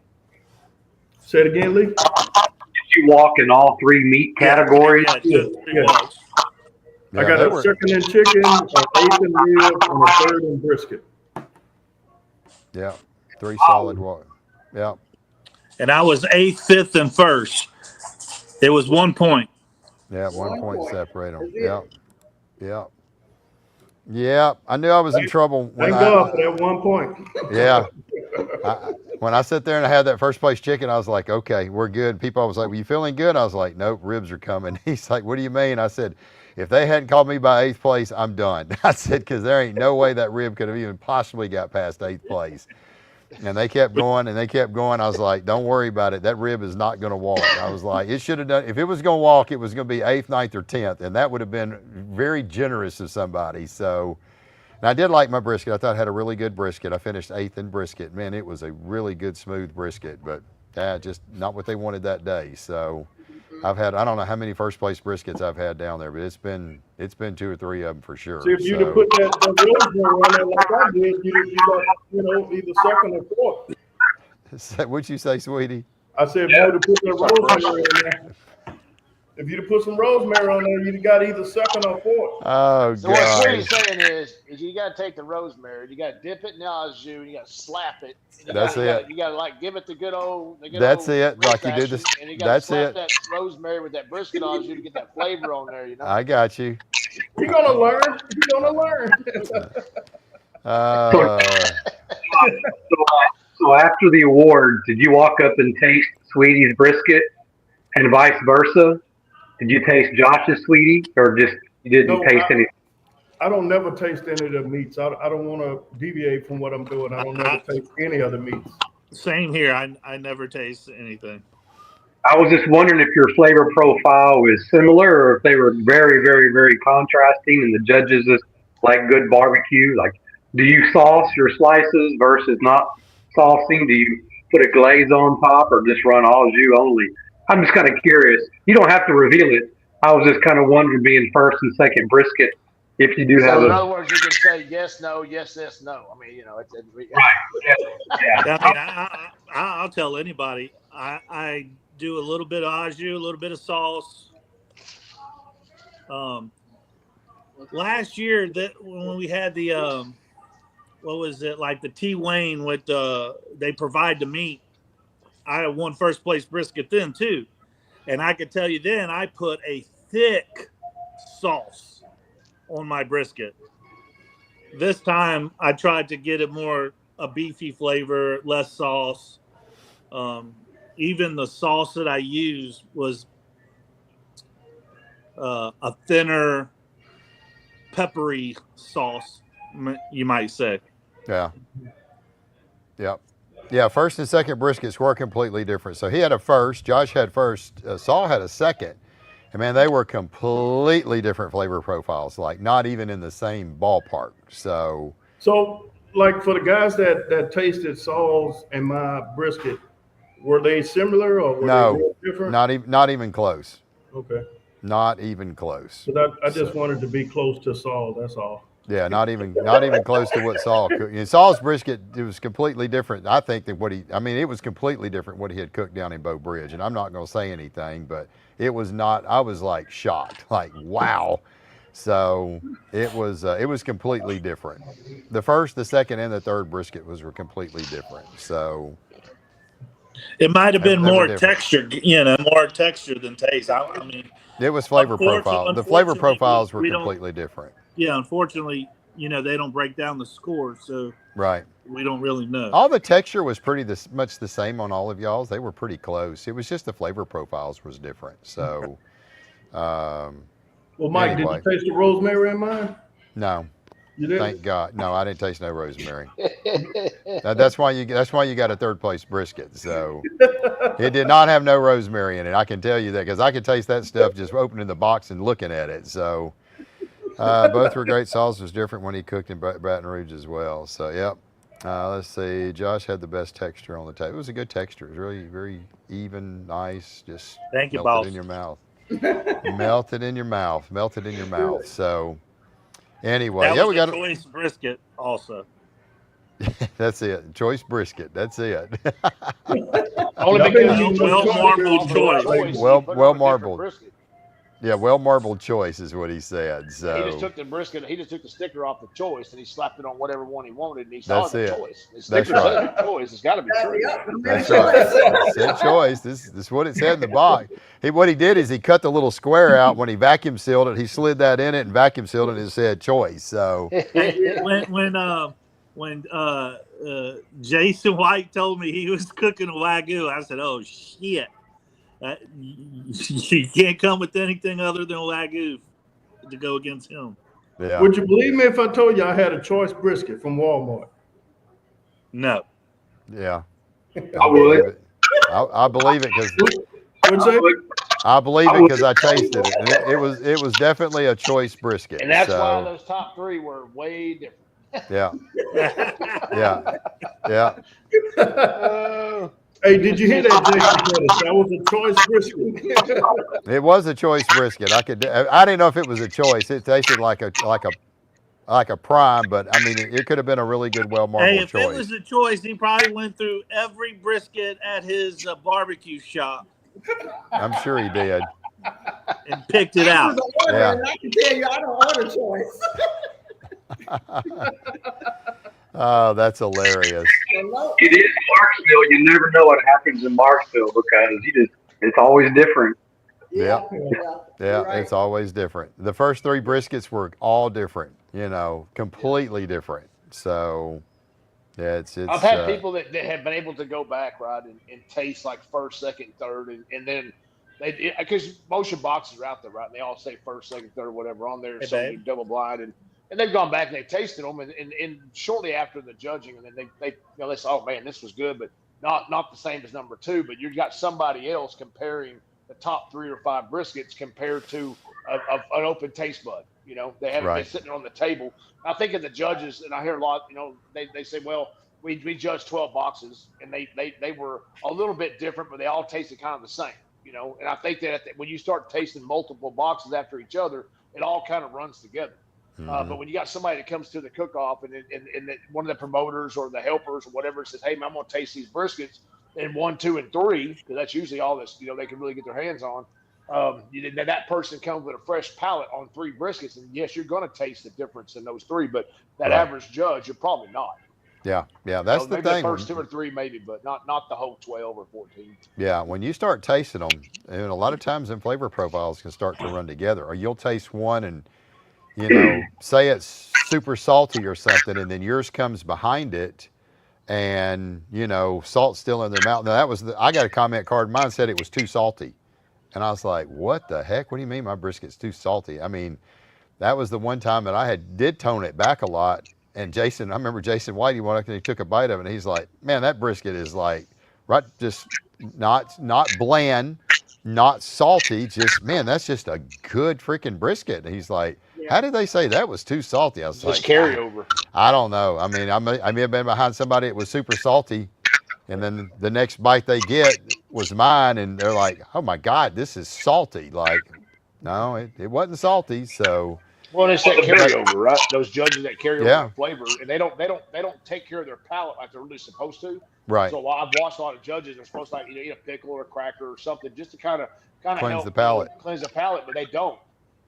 Say it again, Lee. Did you walk in all 3 meat categories? Yeah. I got a second in chicken, an 8th in rib, and a 3rd in brisket. Yeah, 3 solid walks. Yeah. And I was 8th, 5th, and 1st. It was 1 point. Yeah, 1 point separate them. Yeah. Yeah. Yeah, I knew I was in trouble. Thank God for that 1 point. Yeah. When I sat there and I had that first place chicken, I was like, okay, we're good. People was like, well, you feeling good? I was like, nope, ribs are coming. He's like, what do you mean? I said, if they hadn't called me by 8th place, I'm done. I said, because there ain't no way that rib could have even possibly got past 8th place. And they kept going and they kept going. I was like, don't worry about it. That rib is not going to walk. I was like, it should have done, if it was going to walk, it was going to be 8th, 9th, or 10th. And that would have been very generous of somebody. So, and I did like my brisket. I thought I had a really good brisket. I finished 8th in brisket. Man, it was a really good, smooth brisket, but just not what they wanted that day. So I've had, I don't know how many first place briskets I've had down there, but it's been 2 or 3 of them for sure. See, if you'd have put that rosemary on there like I did, you got, either second or 4th. What'd you say, sweetie? I said, if you would have put that rosemary on there. If you'd have put some rosemary on there, you'd have got either 2nd or 4th. Oh, so God. what Sweetie's saying is you got to take the rosemary, you got to dip it in the au jus, and you got to slap it. That's it. You got to like give it the good old. That's it. Like you did this. And you got to slap that rosemary with that brisket au jus to get that flavor on there. I got you. You're gonna learn. You're gonna learn. So after the award, did you walk up and taste Sweetie's brisket, and vice versa? Did you taste Josh's Sweetie, or just you didn't taste anything? I don't never taste any of the meats. I don't want to deviate from what I'm doing. I don't never taste any of the meats. Same here. I never taste anything. I was just wondering if your flavor profile was similar, or if they were very, very, very contrasting, and the judges just like good barbecue. Like, do you sauce your slices versus not saucing? Do you put a glaze on top, or just run au jus only? I'm just kind of curious. You don't have to reveal it. I was just kind of wondering, being first and second brisket, if you do have. In other words, you can say yes, no, yes, yes, no. I mean, it's right. Yeah. I mean, I'll tell anybody. I do a little bit of au jus, a little bit of sauce. Last year, when we had the what was it, like the T Wayne with they provide the meat, I won first place brisket then too, and I could tell you then I put a thick sauce on my brisket. This time I tried to get it more a beefy flavor, less sauce. Even the sauce that I used was a thinner, peppery sauce, you might say. Yeah. Yep. Yeah, first and second briskets were completely different. So he had a first, Josh had first, Saul had a second. And man, they were completely different flavor profiles, like not even in the same ballpark. So like for the guys that tasted Saul's and my brisket, were they similar or were they different? Not even close. Okay. Not even close. But I just wanted to be close to Saul, that's all. Yeah, not even close to what Saul cooked. And Saul's brisket, it was completely different. I think that it was completely different what he had cooked down in Bow Bridge. And I'm not going to say anything, but it was not. I was like shocked, like wow. So it was completely different. The first, the second, and the third brisket were completely different. So It might have been they were more different. texture, more texture than taste. I mean, It was flavor profile. The flavor unfortunately, profiles were we don't. completely different. Yeah, unfortunately, they don't break down the score, so Right. we don't really know. All the texture was pretty much the same on all of y'all's. They were pretty close. It was just the flavor profiles was different. So, well, Mike, anyway. did you taste the rosemary in mine? No. You didn't? Thank God. No, I didn't taste no rosemary. That's why you got a third place brisket. So it did not have no rosemary in it. I can tell you that because I could taste that stuff just opening the box and looking at it. So both were great. Sauce was different when he cooked in Baton Rouge as well. So yep. Let's see. Josh had the best texture on the table. It was a good texture. It was really very even, nice. Just Thank you, melted boss. in your mouth. Melted in your mouth. Melted in your mouth. So anyway, that was we got a choice brisket also. That's it. Choice brisket. That's it. Only because well marbled choice. Well marbled. Yeah, well marbled choice is what he said. So he just took the brisket. He just took the sticker off the choice and he slapped it on whatever one he wanted. And he saw the choice. The sticker said choice. It's got to be true. That's right. It said choice. This is what it said in the box. What he did is he cut the little square out when he vacuum sealed it. He slid that in it and vacuum sealed it. And it said choice. So when Jason White told me he was cooking a Wagyu, I said, "Oh shit." You can't come with anything other than Wagyu to go against him. Yeah. Would you believe me if I told you I had a choice brisket from Walmart? No. Yeah. I would. I believe it because I believe it because I tasted it. And it was definitely a choice brisket. And that's why those top three were way different. Yeah. Yeah. Hey, did you hear that, Jason? That was a choice brisket. It was a choice brisket. I didn't know if it was a choice. It tasted like a prime, but I mean, it could have been a really good, well marbled choice. If it was a choice, he probably went through every brisket at his barbecue shop. I'm sure he did. And picked it out. Yeah. I can tell you, I don't want a choice. Oh, that's hilarious. It is Marksville. You never know what happens in Marksville because it's always different. Yeah, right. It's always different. The first three briskets were all different, completely different. So, yeah, it's. I've had people that have been able to go back, right, and taste like first, second, third, and then because most of boxes are out there, right, and they all say first, second, third, whatever on there, so you double blind, and they've gone back and they've tasted them, and shortly after the judging, and then they say, oh man, this was good, but not the same as number two, but you've got somebody else comparing the top 3 or 5 briskets compared to an open taste bud. They haven't been sitting on the table. I think of the judges, and I hear a lot. They say, well, we judged 12 boxes, and they were a little bit different, but they all tasted kind of the same. And I think that when you start tasting multiple boxes after each other, it all kind of runs together. Mm-hmm. But when you got somebody that comes to the cook-off and one of the promoters or the helpers or whatever says, hey, man, I'm going to taste these briskets in 1, 2, and 3, because that's usually all this, they can really get their hands on. That person comes with a fresh palate on 3 briskets, and yes, you're going to taste the difference in those 3, but that average judge, you're probably not. Yeah, that's the maybe thing. The first 2 or 3, maybe, but not the whole 12 or 14. Yeah, when you start tasting them, and a lot of times them flavor profiles can start to run together, or you'll taste one and say it's super salty or something, and then yours comes behind it, and salt's still in their mouth. Now I got a comment card. Mine said it was too salty, and I was like, "What the heck? What do you mean my brisket's too salty?" I mean, that was the one time that I did tone it back a lot. And I remember Jason White. He went up and he took a bite of it, and he's like, "Man, that brisket is like just not bland, not salty. Just man, that's just a good freaking brisket." And he's like, how did they say that was too salty? I was just carryover. I don't know. I mean, I may have been behind somebody that was super salty, and then the next bite they get was mine, and they're like, "Oh my God, this is salty!" Like, no, it wasn't salty. So, Well, it's that carryover, right? Those judges that carry over Yeah. their flavor, and they don't take care of their palate like they're really supposed to. Right. So I've watched a lot of judges. They're supposed to eat a pickle or a cracker or something just to kind of Cleanse the help palate. cleanse the palate, but they don't.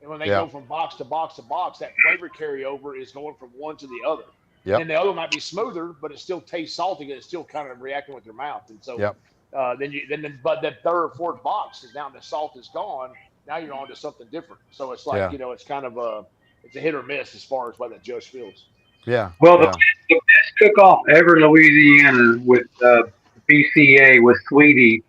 And when they Yeah. go from box to box to box, that flavor carryover is going from one to the other. And Yep. then the other might be smoother, but it still tastes salty because it's still kind of reacting with your mouth. And so Yep. but that third or fourth box is now the salt is gone. Now you're on to something different. So it's like, Yeah. it's kind of it's a hit or miss as far as what the judge feels. Yeah. Well, Yeah. the best cook-off ever in Louisiana with BCA with Sweetie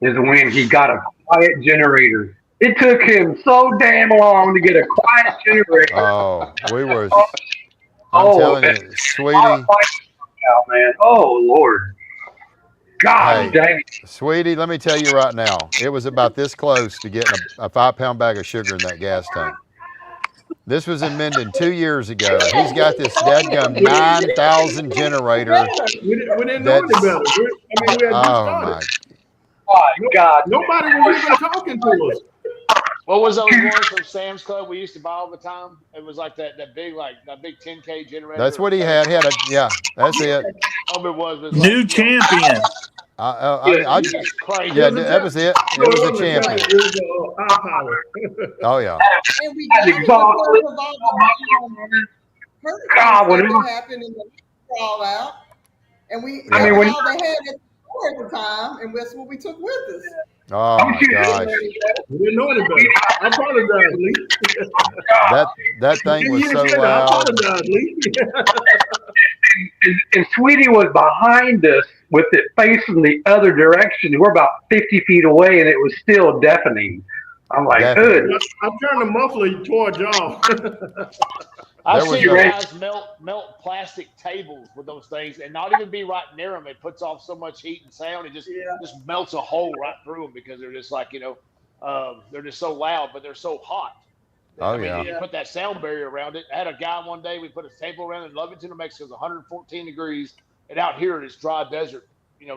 is when he got a quiet generator. It took him so damn long to get a quiet generator. Oh, we were. Oh, I'm telling that's you, a lot of sweetie. fighting out, man. Oh Lord, God Hey, dang it. sweetie, let me tell you right now, it was about this close to getting a 5-pound bag of sugar in that gas tank. This was in Minden 2 years ago. He's got this dadgum 9,000 generator. We didn't know any That's better. We had just oh started. my. My God. Nobody was even talking to us. What was those ones from Sam's Club we used to buy all the time? It was like that big 10K generator. That's what he had. He had a that's it. Oh, it was New like, champion. just crank Yeah, it. that was it. It was a champion. It was eye power. Oh yeah. And we That's got it exhausted. because of all the God, hurricanes whatever. that happened and the leaves crawl out. And I mean, that's when all they had at the store at the time, and that's what we took with us. Oh my gosh. We didn't know any better. I apologize, Lee. That thing was You so said that. I loud. apologize, Lee. and Sweetie was behind us with it facing the other direction. We're about 50 feet away, and it was still deafening. I'm like, Definitely. good. I turned the muffler toward y'all. I've There was seen no- guys melt plastic tables with those things and not even be right near them. It puts off so much heat and sound. It just melts a hole right through them because they're just like, they're just so loud, but they're so hot. Oh I mean, yeah. you put that sound barrier around it. I had a guy one day, we put a table around in Lovington, New Mexico, it's 114 degrees. And out here it's dry desert,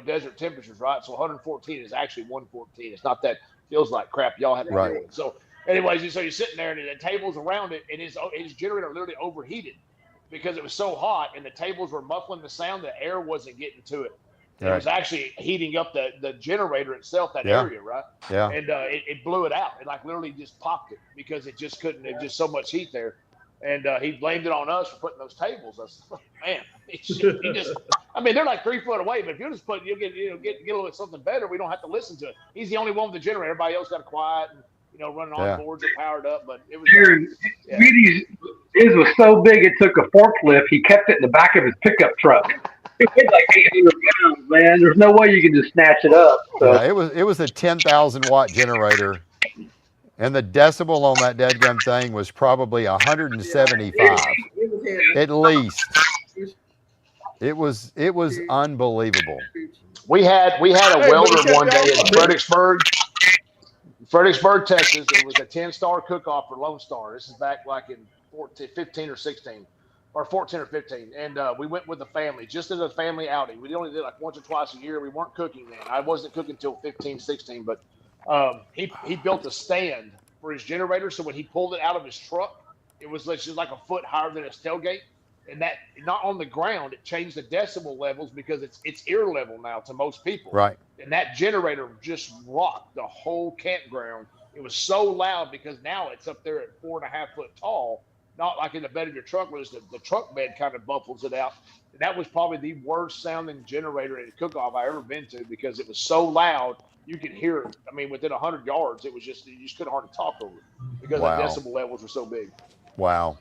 desert temperatures, right? So 114 is actually 114. It's not that feels like crap y'all have to Right. deal with. So anyways, so you're sitting there and the table's around it and his generator literally overheated because it was so hot and the tables were muffling the sound, the air wasn't getting to it. It was actually heating up the generator itself, that area, right? Yeah. And it blew it out. It like literally just popped it because it just couldn't. It just so much heat there, and he blamed it on us for putting those tables. I said, man, he just. I mean, they're like 3 foot away, but if you just you'll get a little bit something better. We don't have to listen to it. He's the only one with the generator. Everybody else got quiet and running on boards are powered up. But it was. Sweetie's his was so big it took a forklift. He kept it in the back of his pickup truck. It weighed like 800 pounds, man. There's no way you can just snatch it up. So. Yeah, it was a 10,000 watt generator, and the decibel on that deadgum thing was probably 175 at least. It was unbelievable. We had a welder one day in Fredericksburg, Texas. It was a 10-star cook-off for Lone Star. This is back like in 15 or 16. Or 14 or 15, and we went with the family, just as a family outing. We only did like once or twice a year. We weren't cooking then. I wasn't cooking until 15, 16, but he built a stand for his generator, so when he pulled it out of his truck, it was just like a foot higher than his tailgate, and that not on the ground. It changed the decibel levels because it's ear level now to most people. Right. And that generator just rocked the whole campground. It was so loud because now it's up there at 4.5 foot tall. Not like in the bed of your truck where the truck bed kind of buffles it out. And that was probably the worst sounding generator in a cook-off I've ever been to because it was so loud you could hear it. I mean, within 100 yards, you just couldn't hardly talk over it because the decibel levels were so big. Wow.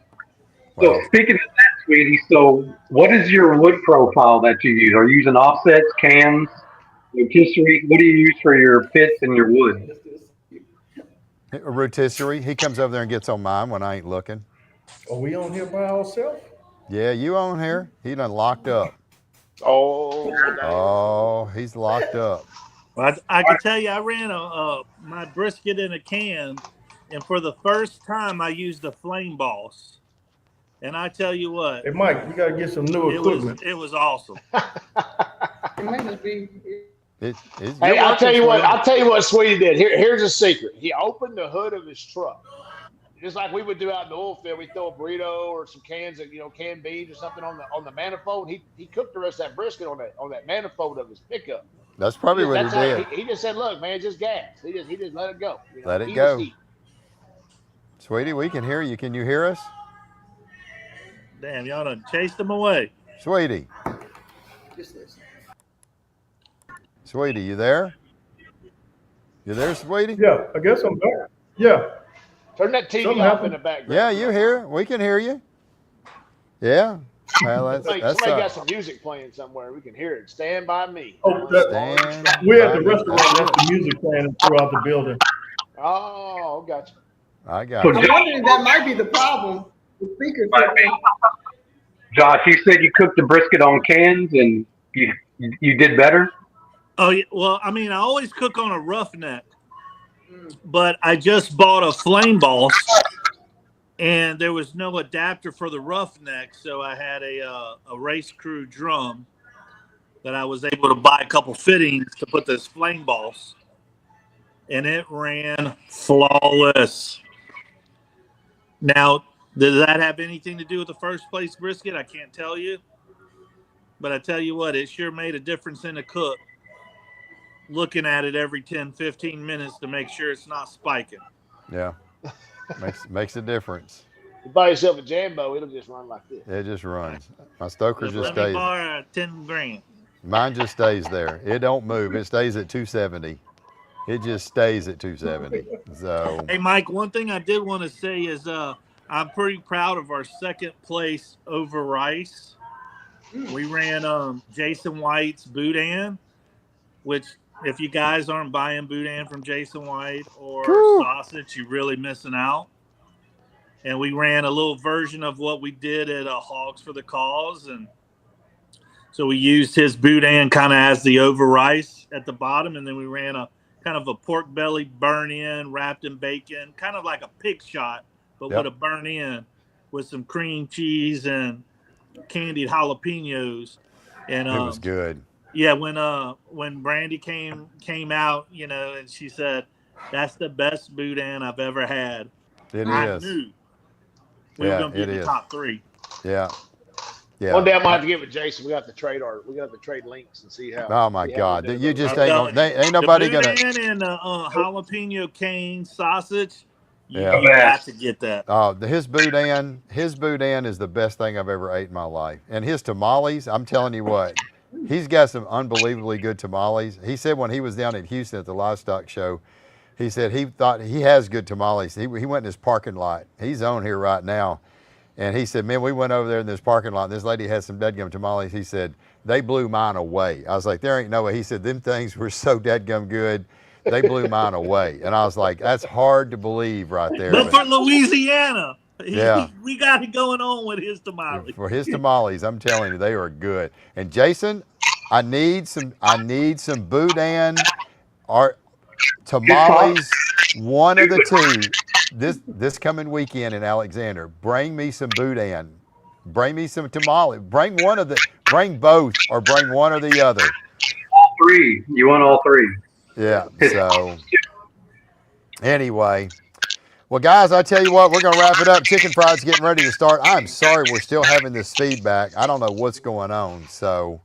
So speaking of that, Sweetie, so what is your wood profile that you use? Are you using offsets, cans, rotisserie? What do you use for your pits and your wood? A rotisserie. He comes over there and gets on mine when I ain't looking. Are we on here by ourselves? Yeah, you on here? He done locked up. Oh, he's locked up. Well, I can tell you, I ran my brisket in a can, and for the first time, I used a Flame Boss. And I tell you what, hey Mike, you gotta get some new equipment. It was awesome. It might just be. Hey, I'll tell you what, Sweetie did. Here's a secret. He opened the hood of his truck. just like we would do out in the oil field, we throw a burrito or some cans of canned beans or something on the manifold. He cooked the rest of that brisket on that manifold of his pickup. That's probably what he did. He just said, "Look, man, just gas." He just let it go. Let it heat go. is heat. Sweetie, we can hear you. Can you hear us? Damn, y'all done chased them away. Sweetie. Sweetie, you there? You there, Sweetie? Yeah, I guess I'm back. Yeah. Turn that TV Something off happened. in the background. Yeah, you hear? We can hear you. Yeah. Well, somebody got some music playing somewhere. We can hear it. Stand by me. Oh, we're at the restaurant. That's the music playing throughout the building. Oh, gotcha. I got you. I'm wondering, that might be the problem. The speakers. Josh, you said you cooked the brisket on cans and you did better? Oh, yeah. Well, I mean, I always cook on a roughneck, but I just bought a flame boss, and there was no adapter for the roughneck, so I had a race crew drum that I was able to buy a couple fittings to put this flame boss, and it ran flawless. Now, does that have anything to do with the first place brisket? I can't tell you, but I tell you what, it sure made a difference in the cook. Looking at it every 10, 15 minutes to make sure it's not spiking. Yeah. Makes a difference. You buy yourself a Jambo, it'll just run like this. It just runs. My stoker just Let stays. me borrow $10,000. Mine just stays there. It don't move. It stays at 270. It just stays at 270. So. Hey, Mike, one thing I did want to say is I'm pretty proud of our second place over rice. We ran Jason White's Boudin, which if you guys aren't buying Boudin from Jason White or sausage, you're really missing out. And we ran a little version of what we did at Hogs for the Cause. And so we used his Boudin kind of as the over rice at the bottom. And then we ran a kind of a pork belly burn in, wrapped in bacon, kind of like a pig shot, but with a burn in with some cream cheese and candied jalapenos. And it was good. Yeah, when Brandy came out, and she said, "That's the best Boudin I've ever had." I knew we were going to be in the top 3. Yeah. Yeah. One day I'm gonna have to get with Jason. We got to trade links and see how. Oh my God! You just ain't nobody gonna. And jalapeno cane sausage. You Yeah. got to get that. Oh, his boudin is the best thing I've ever ate in my life. And his tamales, I'm telling you what, he's got some unbelievably good tamales. He said when he was down in Houston at the livestock show, he said he thought he has good tamales. He went in his parking lot. He's on here right now. And he said, man, we went over there in this parking lot, and this lady had some dadgum tamales. He said, they blew mine away. I was like, there ain't no way. He said, them things were so dadgum good, they blew mine away. And I was like, that's hard to believe right there. But for Louisiana, yeah, we got it going on with his tamales. For his tamales, I'm telling you, they are good. And Jason, I need some boudin or tamales, one of the two. This coming weekend in Alexander, bring me some boudin, bring me some tamale, bring both, or bring one or the other. All 3. You want all 3? Yeah. So anyway, well, guys, I tell you what, we're gonna wrap it up. Chicken fried's getting ready to start. I'm sorry we're still having this feedback. I don't know what's going on. So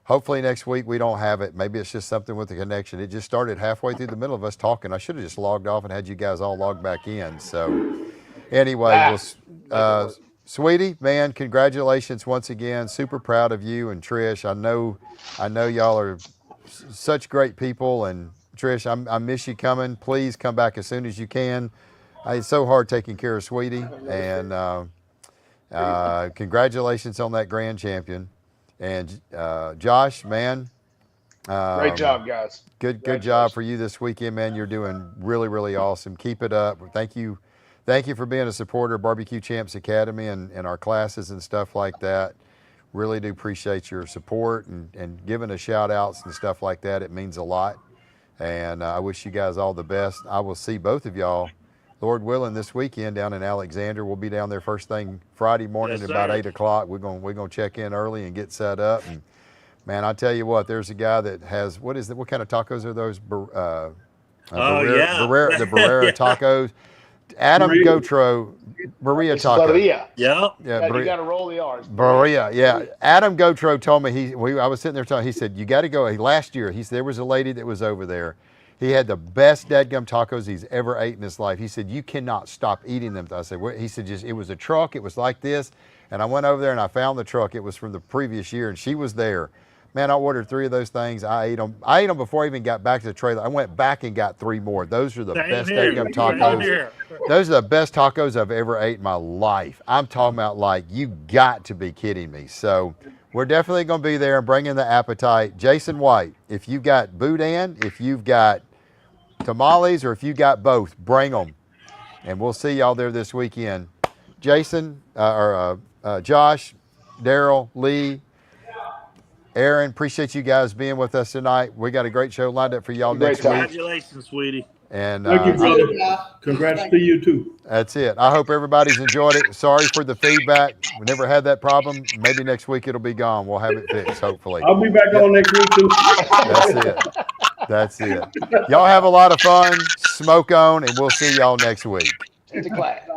hopefully next week we don't have it. Maybe it's just something with the connection. It just started halfway through the middle of us talking. I should have just logged off and had you guys all log back in. So anyway, Sweetie, man, congratulations once again. Super proud of you and Trish. I know y'all are such great people. And Trish, I miss you coming. Please come back as soon as you can. It's so hard taking care of Sweetie. And congratulations on that grand champion. And Josh, man, great job, guys. Good job for you this weekend, man. You're doing really, really awesome. Keep it up. Thank you for being a supporter of Barbecue Champs Academy and our classes and stuff like that. Really do appreciate your support and giving us shout outs and stuff like that. It means a lot. And I wish you guys all the best. I will see both of y'all, Lord willing, this weekend down in Alexander. We'll be down there first thing Friday morning at about 8 o'clock. We're gonna check in early and get set up. And man, I tell you what, there's a guy that has what kind of tacos are those? Yeah, the Barrera tacos. Adam Gotro, Maria Taco. Maria. Yeah. Yeah, you got to roll the R's. Maria, yeah. Adam Gotro told me, I was sitting there telling, he said, you got to go. Last year, he said, there was a lady that was over there. He had the best dadgum tacos he's ever ate in his life. He said, you cannot stop eating them. I said, he said, just, it was a truck. It was like this. And I went over there and I found the truck. It was from the previous year and she was there. Man, I ordered 3 of those things. I ate them. I ate them before I even got back to the trailer. I went back and got 3 more. Those are the best dadgum tacos. Those are the best tacos I've ever ate in my life. I'm talking about like, you got to be kidding me. So we're definitely going to be there and bring in the appetite. Jason White, if you've got boudin, if you've got tamales, or if you got both, bring them. And we'll see y'all there this weekend. Jason, Josh, Daryl, Lee, Aaron, appreciate you guys being with us tonight. We got a great show lined up for y'all next week. Congratulations, sweetie. And thank you, brother. Congrats to you too. That's it. I hope everybody's enjoyed it. Sorry for the feedback. We never had that problem. Maybe next week it'll be gone. We'll have it fixed, hopefully. I'll be back on next week too. That's it. Y'all have a lot of fun. Smoke on, and we'll see y'all next week. Take the class.